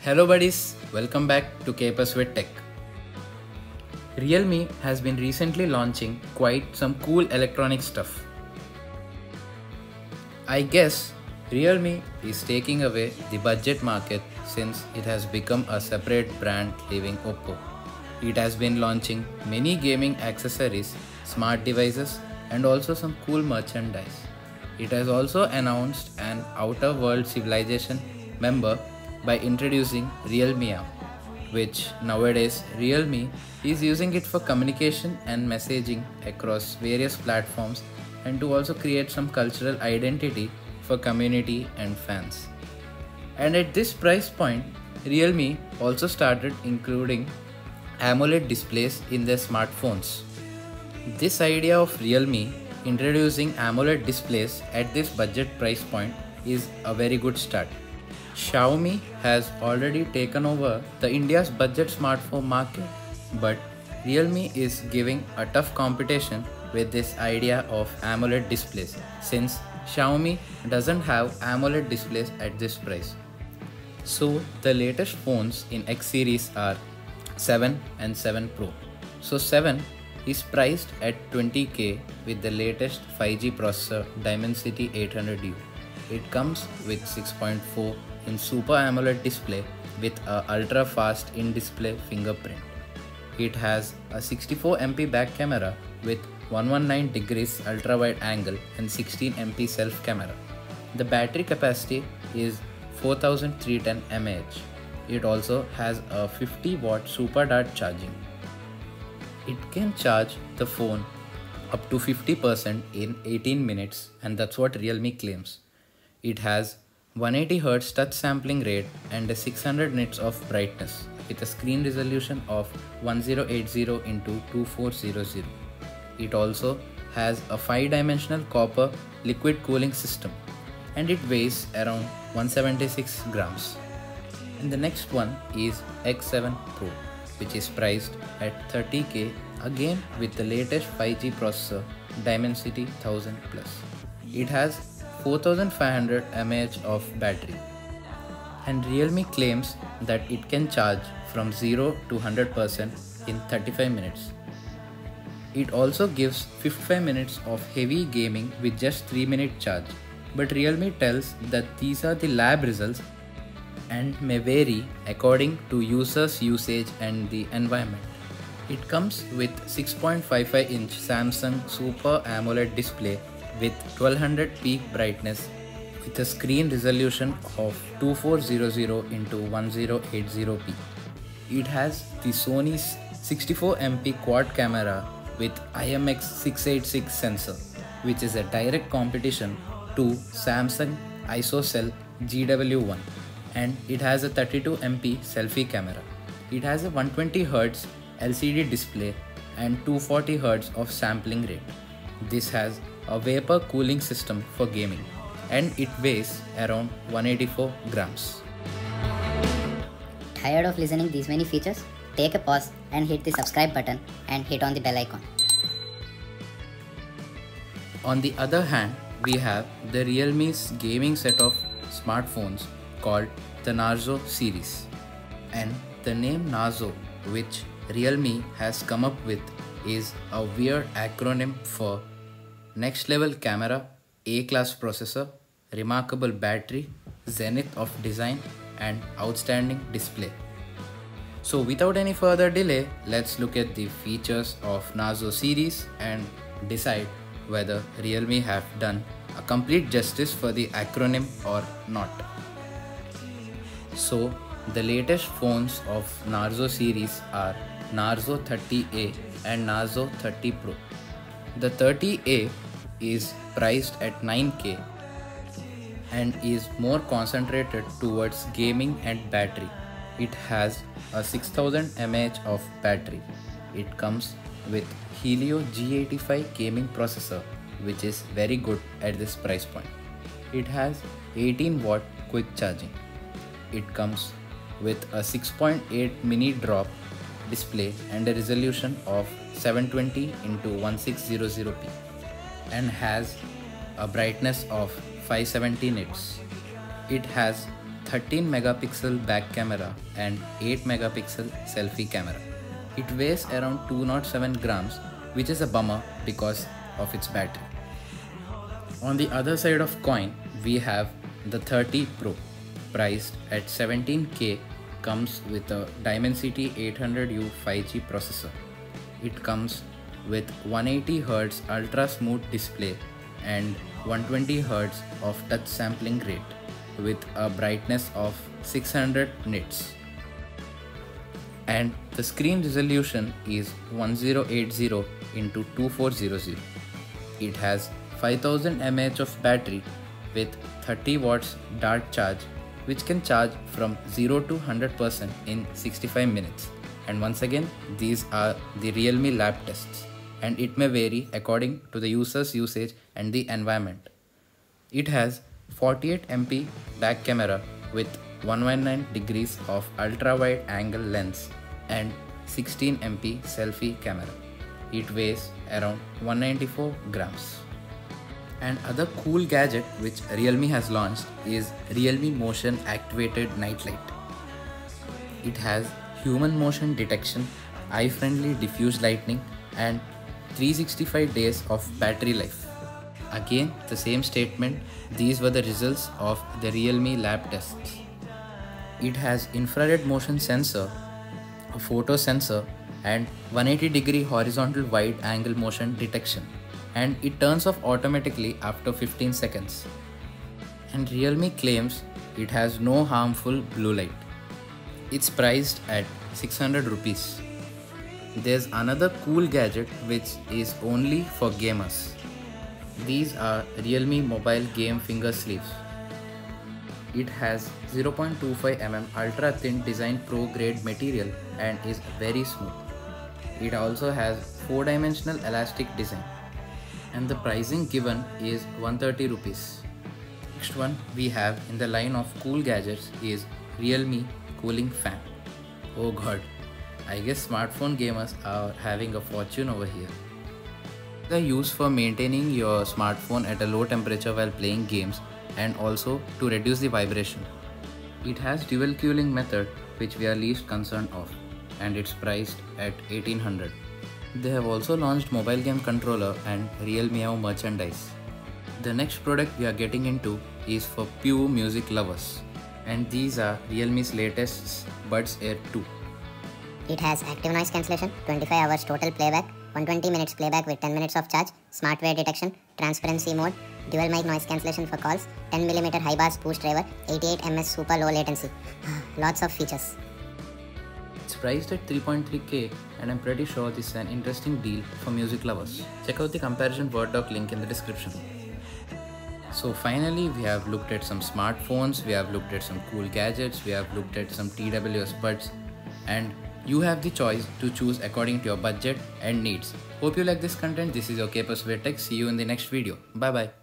Hello buddies, welcome back to Capers with Tech. Realme has been recently launching quite some cool electronic stuff. I guess Realme is taking away the budget market since it has become a separate brand leaving Oppo. It has been launching many gaming accessories, smart devices and also some cool merchandise. It has also announced an Outer World Civilization member by introducing Realme app, which nowadays Realme is using it for communication and messaging across various platforms and to also create some cultural identity for community and fans. And at this price point, Realme also started including AMOLED displays in their smartphones. This idea of Realme introducing AMOLED displays at this budget price point is a very good start. Xiaomi has already taken over the India's budget smartphone market, but Realme is giving a tough competition with this idea of AMOLED displays since Xiaomi doesn't have AMOLED displays at this price. So the latest phones in X series are 7 and 7 Pro. So 7 is priced at 20k with the latest 5G processor Dimensity 800U. It comes with 6.4 in Super AMOLED display with a ultra fast in-display fingerprint. It has a 64MP back camera with 119 degrees ultra wide angle and 16MP self camera. The battery capacity is 4310 mAh. It also has a 50-watt super dart charging. It can charge the phone up to 50% in 18 minutes, and that's what Realme claims. It has 180Hz touch sampling rate and a 600 nits of brightness with a screen resolution of 1080 into 2400. It also has a 5-dimensional copper liquid cooling system and it weighs around 176 grams. And the next one is X7 Pro, which is priced at 30k again with the latest 5G processor Dimensity 1000 Plus. It has 4500 mAh of battery, and Realme claims that it can charge from 0 to 100% in 35 minutes. It also gives 55 minutes of heavy gaming with just 3-minute charge, but Realme tells that these are the lab results and may vary according to users' usage and the environment. It comes with 6.55-inch Samsung Super AMOLED display with 1200 peak brightness with a screen resolution of 2400 into 1080p. It has the Sony's 64MP quad camera with IMX686 sensor, which is a direct competition to Samsung ISOCELL GW1, and it has a 32MP selfie camera. It has a 120Hz LCD display and 240Hz of sampling rate. This has a vapor cooling system for gaming and it weighs around 184 grams. Tired of listening these many features? Take a pause and hit the subscribe button and hit on the bell icon. On the other hand, we have the Realme's gaming set of smartphones called the Narzo series. And the name Narzo, which Realme has come up with, is a weird acronym for Next Level Camera, A-Class Processor, Remarkable Battery, Zenith of Design and Outstanding Display. So without any further delay, let's look at the features of Narzo series and decide whether Realme have done a complete justice for the acronym or not. So the latest phones of Narzo series are Narzo 30A and Narzo 30 Pro. The 30A is priced at 9k and is more concentrated towards gaming and battery. It has a 6000 mAh of battery. It comes with Helio G85 gaming processor, which is very good at this price point. It has 18-watt quick charging. It comes with a 6.8 mini drop display and a resolution of 720 into 1600p and has a brightness of 570 nits. It has 13 megapixel back camera and 8 megapixel selfie camera. It weighs around 207 grams, which is a bummer because of its battery. On the other side of coin, we have the 30 Pro, priced at 17K, comes with a Dimensity 800U 5G processor. It comes with 180Hz ultra smooth display and 120Hz of touch sampling rate with a brightness of 600 nits. And the screen resolution is 1080 into 2400. It has 5000 mAh of battery with 30 watts dart charge, which can charge from 0 to 100% in 65 minutes. And once again, these are the Realme lab tests, and it may vary according to the user's usage and the environment. It has 48 MP back camera with 119 degrees of ultra wide angle lens and 16 MP selfie camera. It weighs around 194 grams. And other cool gadget which Realme has launched is Realme Motion Activated Night Light. It has human motion detection, eye-friendly diffuse lighting and 365 days of battery life. Again, the same statement, these were the results of the Realme lab tests. It has infrared motion sensor, a photo sensor and 180-degree horizontal wide angle motion detection, and it turns off automatically after 15 seconds. And Realme claims it has no harmful blue light. It's priced at 600 rupees. There's another cool gadget which is only for gamers. These are Realme mobile game finger sleeves. It has 0.25 mm ultra thin design pro grade material and is very smooth. It also has 4-dimensional elastic design. And the pricing given is 130 rupees. Next one we have in the line of cool gadgets is Realme cooling fan. Oh god, I guess smartphone gamers are having a fortune over here. They are used for maintaining your smartphone at a low temperature while playing games and also to reduce the vibration. It has dual cooling method, which we are least concerned of, and it's priced at 1800. They have also launched mobile game controller and Real Meow merchandise. The next product we are getting into is for pure music lovers, and these are Realme's latest Buds Air 2. It has active noise cancellation, 25 hours total playback, 120 minutes playback with 10 minutes of charge, smart wear detection, transparency mode, dual mic noise cancellation for calls, 10mm high bass boost driver, 88 ms super low latency. Lots of features. It's priced at 3.3K, and I'm pretty sure this is an interesting deal for music lovers. Check out the comparison Word doc link in the description. So finally, we have looked at some smartphones, we have looked at some cool gadgets, we have looked at some TWS buds, and you have the choice to choose according to your budget and needs. Hope you like this content. This is your K+Way Tech. See you in the next video. Bye bye.